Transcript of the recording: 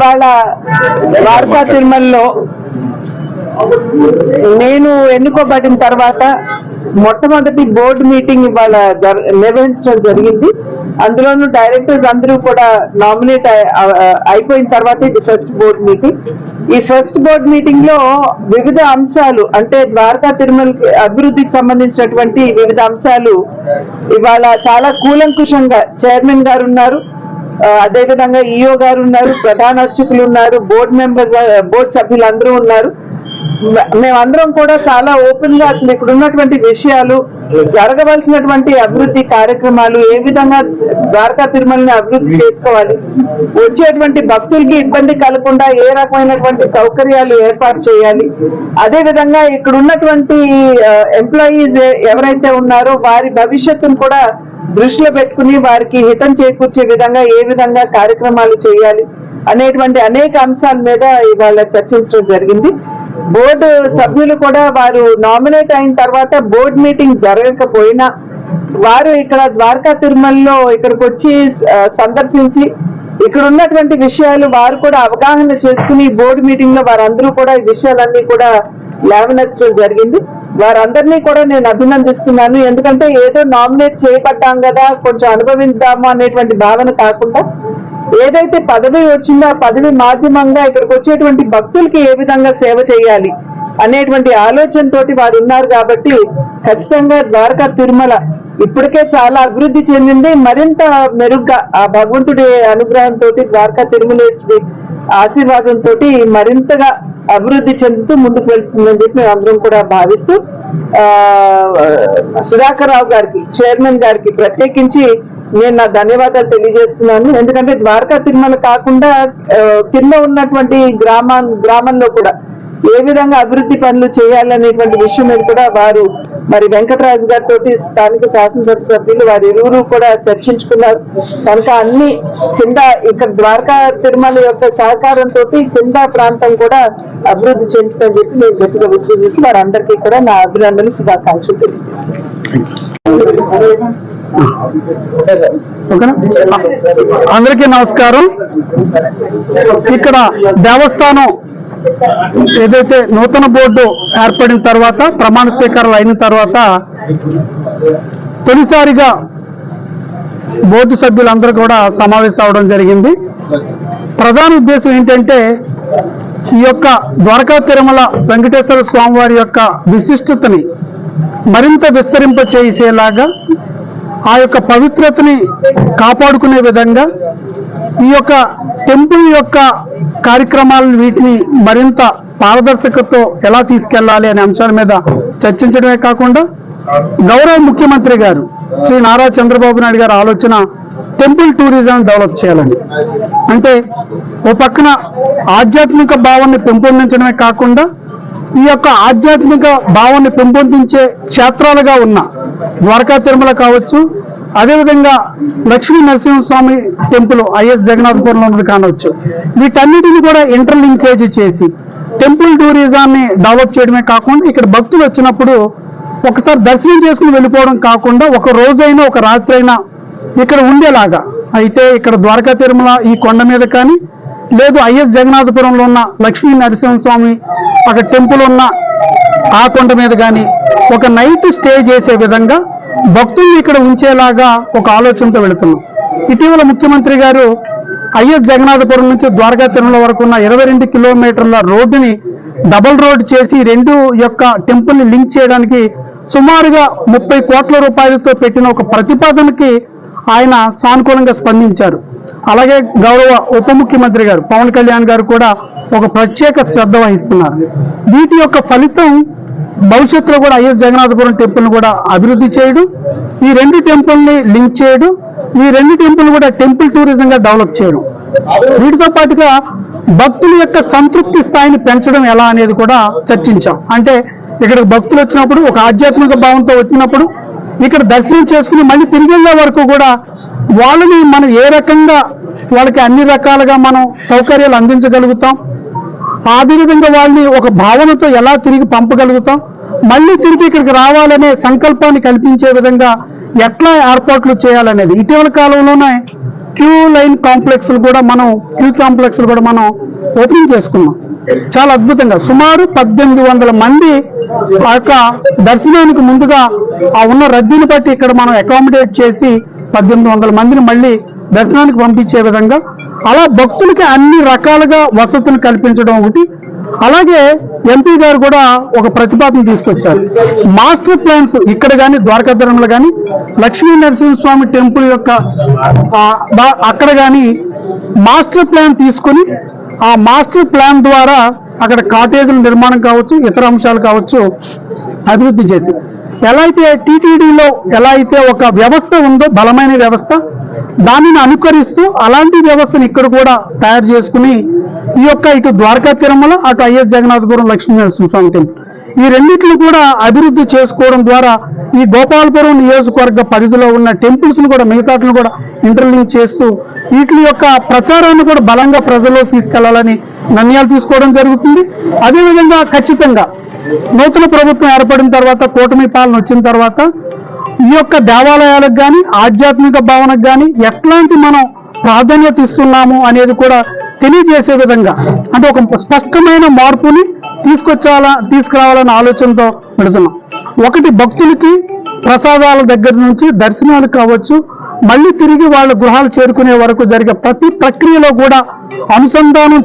ఇవాళ ద్వారకా తిరుమలలో నేను ఎన్నుకోబడిన తర్వాత మొట్టమొదటి బోర్డు మీటింగ్ ఇవాళ నిర్వహించడం జరిగింది. అందులోనూ డైరెక్టర్స్ అందరూ కూడా నామినేట్ అయిపోయిన తర్వాత ఇది ఫస్ట్ బోర్డు మీటింగ్. ఈ ఫస్ట్ బోర్డు మీటింగ్ లో వివిధ అంశాలు అంటే ద్వారకా తిరుమల అభివృద్ధికి సంబంధించినటువంటి వివిధ అంశాలు ఇవాళ చాలా కూలంకుషంగా చైర్మన్ గారు ఉన్నారు, అదేవిధంగా ఈఓ గారు ఉన్నారు, ప్రధాన అర్చకులు ఉన్నారు, బోర్డు మెంబర్స్ బోర్డు సభ్యులు అందరూ ఉన్నారు. మేమందరం కూడా చాలా ఓపెన్ గా అసలు ఇక్కడ ఉన్నటువంటి విషయాలు, జరగవలసినటువంటి అభివృద్ధి కార్యక్రమాలు, ఏ విధంగా ద్వారకా తిరుమలని అభివృద్ధి చేసుకోవాలి, వచ్చేటువంటి భక్తులకి ఇబ్బంది కలగకుండా ఏ రకమైనటువంటి సౌకర్యాలు ఏర్పాటు చేయాలి, అదే విధంగా ఇక్కడ ఉన్నటువంటి ఎంప్లాయీస్ ఎవరైతే ఉన్నారో వారి భవిష్యత్తును కూడా దృష్టిలో పెట్టుకుని వారికి హితం చేకూర్చే విధంగా ఏ విధంగా కార్యక్రమాలు చేయాలి అనేటువంటి అనేక అంశాల మీద ఇవాళ చర్చించడం జరిగింది. బోర్డు సభ్యులు కూడా వారు నామినేట్ అయిన తర్వాత బోర్డు మీటింగ్ జరగకపోయినా వారు ఇక్కడ ద్వారకా తిరుమలలో ఇక్కడికి వచ్చి సందర్శించి ఇక్కడ ఉన్నటువంటి విషయాలు వారు కూడా అవగాహన చేసుకుని బోర్డు మీటింగ్ లో వారందరూ కూడా ఈ విషయాలన్నీ కూడా లేవనెత్తడం జరిగింది. వారందరినీ కూడా నేను అభినందిస్తున్నాను. ఎందుకంటే ఏదో నామినేట్ చేయబడ్డాం కదా కొంచెం అనుభవిద్దాము అనేటువంటి భావన కాకుండా ఏదైతే పదవి వచ్చిందో ఆ పదవి మాధ్యమంగా ఇక్కడికి వచ్చేటువంటి భక్తులకి ఏ విధంగా సేవ చేయాలి అనేటువంటి ఆలోచనతోటి వారు ఉన్నారు. కాబట్టి ఖచ్చితంగా ద్వారకా తిరుమల ఇప్పటికే చాలా అభివృద్ధి చెందింది. మరింత మెరుగ్గా ఆ భగవంతుడి అనుగ్రహంతో ద్వారకా తిరుమలేశ్వరి ఆశీర్వాదంతో మరింతగా అభివృద్ధి చెందుతూ ముందుకు వెళ్తుందని చెప్పి మేము అందరం కూడా భావిస్తూ సుధాకర్ రావు గారికి చైర్మన్ గారికి ప్రత్యేకించి నేను నా ధన్యవాదాలు తెలియజేస్తున్నాను. ఎందుకంటే ద్వారకా తిరుమల కాకుండా కింద ఉన్నటువంటి గ్రామంలో కూడా ఏ విధంగా అభివృద్ధి పనులు చేయాలనేటువంటి విషయం మీద కూడా వారు మరి వెంకటరాజు గారితో స్థానిక శాసనసభ సభ్యులు వారి ఇరువురు కూడా చర్చించుకున్నారు. కనుక అన్ని కింద ఇక్కడ ద్వారకా తిరుమల యొక్క సహకారంతో కింద ప్రాంతం కూడా అభివృద్ధి చెందుతుందని చెప్పి నేను గట్టిగా విశ్వసిస్తూ వారందరికీ కూడా నా అభినందనలు శుభాకాంక్షలు తెలియజేస్తాను. అందరికీ నమస్కారం. ఇక్కడ దేవస్థానం ఏదైతే నూతన బోర్డు ఏర్పడిన తర్వాత ప్రమాణ స్వీకారాలు అయిన తర్వాత తొలిసారిగా బోర్డు సభ్యులందరూ కూడా సమావేశం అవడం జరిగింది. ప్రధాన ఉద్దేశం ఏంటంటే ఈ యొక్క ద్వారకా తిరుమల వెంకటేశ్వర స్వామి వారి యొక్క విశిష్టతని మరింత విస్తరింప చేసేలాగా ఆ యొక్క పవిత్రతని కాపాడుకునే విధంగా ఈ యొక్క టెంపుల్ యొక్క కార్యక్రమాలను వీటిని మరింత పారదర్శకతతో ఎలా తీసుకెళ్లాలి అనే అంశాల మీద చర్చించడమే కాకుండా గౌరవ ముఖ్యమంత్రి గారు శ్రీ నారా చంద్రబాబు నాయుడు గారి ఆలోచన టెంపుల్ టూరిజం డెవలప్ చేయాలని. అంటే ఓ పక్కన ఆధ్యాత్మిక భావాన్ని పెంపొందించడమే కాకుండా ఈ యొక్క ఆధ్యాత్మిక భావాన్ని పెంపొందించే క్షేత్రాలుగా ఉన్న ద్వారకా తిరుమల కావచ్చు, అదేవిధంగా లక్ష్మీ నరసింహస్వామి టెంపుల్ ఐఎస్ జగన్నాథపురంలో ఉన్నది కానవచ్చు, వీటన్నిటిని కూడా ఇంటర్లింకేజ్ చేసి టెంపుల్ టూరిజాన్ని డెవలప్ చేయడమే కాకుండా ఇక్కడ భక్తులు వచ్చినప్పుడు ఒకసారి దర్శనం చేసుకుని వెళ్ళిపోవడం కాకుండా ఒక రోజైనా ఒక రాత్రి అయినా ఇక్కడ ఉండేలాగా. అయితే ఇక్కడ ద్వారకా తిరుమల ఈ కొండ మీద కానీ లేదు ఐఎస్ జగన్నాథపురంలో ఉన్న లక్ష్మీ నరసింహస్వామి అక్కడ టెంపుల్ ఉన్న ఆ కొండ మీద కానీ ఒక నైట్ స్టే చేసే విధంగా భక్తుల్ని ఇక్కడ ఉంచేలాగా ఒక ఆలోచనతో వెళుతున్నాం. ఇటీవల ముఖ్యమంత్రి గారు ఐఎస్ జగన్నాథపురం నుంచి ద్వారకా తిరుమల వరకు ఉన్న 22 కిలోమీటర్ల రోడ్డుని డబుల్ రోడ్ చేసి రెండు యొక్క టెంపుల్ని లింక్ చేయడానికి సుమారుగా 30 కోట్ల రూపాయలతో పెట్టిన ఒక ప్రతిపాదనకి ఆయన సానుకూలంగా స్పందించారు. అలాగే గౌరవ ఉప ముఖ్యమంత్రి గారు పవన్ కళ్యాణ్ గారు కూడా ఒక ప్రత్యేక శ్రద్ధ వహిస్తున్నారు. వీటి యొక్క ఫలితం భవిష్యత్తులో కూడా ఐఎస్ జగన్నాథపురం టెంపుల్ని కూడా అభివృద్ధి చేయడం, ఈ రెండు టెంపుల్ని లింక్ చేయడం, ఈ రెండు టెంపుల్ కూడా టెంపుల్ టూరిజంగా డెవలప్ చేయడం, వీటితో పాటుగా భక్తుల యొక్క సంతృప్తి స్థాయిని పెంచడం ఎలా అనేది కూడా చర్చించాం. అంటే ఇక్కడ భక్తులు వచ్చినప్పుడు ఒక ఆధ్యాత్మిక భావంతో వచ్చినప్పుడు ఇక్కడ దర్శనం చేసుకుని మళ్ళీ తిరిగి వెళ్ళే వరకు కూడా వాళ్ళని మనం ఏ రకంగా వాళ్ళకి అన్ని రకాలుగా మనం సౌకర్యాలు అందించగలుగుతాం, అదేవిధంగా వాళ్ళని ఒక భావనతో ఎలా తిరిగి పంపగలుగుతాం, మళ్ళీ తిరిగి ఇక్కడికి రావాలనే సంకల్పాన్ని కల్పించే విధంగా ఎట్లా ఏర్పాట్లు చేయాలనేది ఇటీవల కాలంలోనే క్యూ కాంప్లెక్స్ కూడా మనం ఓపెనింగ్ చేసుకున్నాం. చాలా అద్భుతంగా సుమారు 1800 మంది ఆ యొక్క దర్శనానికి ముందుగా ఆ ఉన్న రద్దీని బట్టి ఇక్కడ మనం అకామిడేట్ చేసి 1800 మందిని మళ్ళీ దర్శనానికి పంపించే విధంగా అలా భక్తులకి అన్ని రకాలుగా వసతులు కల్పించడం ఒకటి. అలాగే ఎంపీ గారు కూడా ఒక ప్రతిపాదన తీసుకొచ్చారు. మాస్టర్ ప్లాన్స్ ఇక్కడ కానీ ద్వారకా తిరుమల కానీ లక్ష్మీ నరసింహస్వామి టెంపుల్ యొక్క అక్కడ కానీ మాస్టర్ ప్లాన్ తీసుకొని ఆ మాస్టర్ ప్లాన్ ద్వారా అక్కడ కాటేజీల నిర్మాణం కావచ్చు, ఇతర అంశాలు కావచ్చు అభివృద్ధి చేసి ఎలా అయితే టీటీడీలో ఎలా అయితే ఒక వ్యవస్థ ఉందో బలమైన వ్యవస్థ దానిని అనుకరిస్తూ అలాంటి వ్యవస్థను ఇక్కడ కూడా తయారు చేసుకుని ఈ యొక్క ఇటు ద్వారకా తిరుమల అటు ఐఎస్ జగన్నాథపురం లక్ష్మీ నరసింహస్వామి టెంపుల్ ఈ రెండింటిని కూడా అభివృద్ధి చేసుకోవడం ద్వారా ఈ గోపాలపురం నియోజకవర్గ పరిధిలో ఉన్న టెంపుల్స్ ను కూడా మిగతాట్లు కూడా ఇంటర్లింక్ చేస్తూ వీటి యొక్క ప్రచారాన్ని కూడా బలంగా ప్రజల్లో తీసుకెళ్లాలని నిర్ణయాలు తీసుకోవడం జరుగుతుంది. అదేవిధంగా ఖచ్చితంగా నూతన ప్రభుత్వం ఏర్పడిన తర్వాత కూటమి పాలన వచ్చిన తర్వాత ఈ యొక్క దేవాలయాలకు కానీ ఆధ్యాత్మిక భావనకు కానీ ఎట్లాంటి మనం ప్రాధాన్యత ఇస్తున్నాము అనేది కూడా తెలియజేసే విధంగా అంటే ఒక స్పష్టమైన మార్పుని తీసుకురావాలనే ఆలోచనతో పెడుతున్నాం. ఒకటి భక్తులకి ప్రసాదాల దగ్గర నుంచి దర్శనాలు కావచ్చు, మళ్ళీ తిరిగి వాళ్ళ గృహాలు చేరుకునే వరకు జరిగే ప్రతి ప్రక్రియలో కూడా అనుసంధానం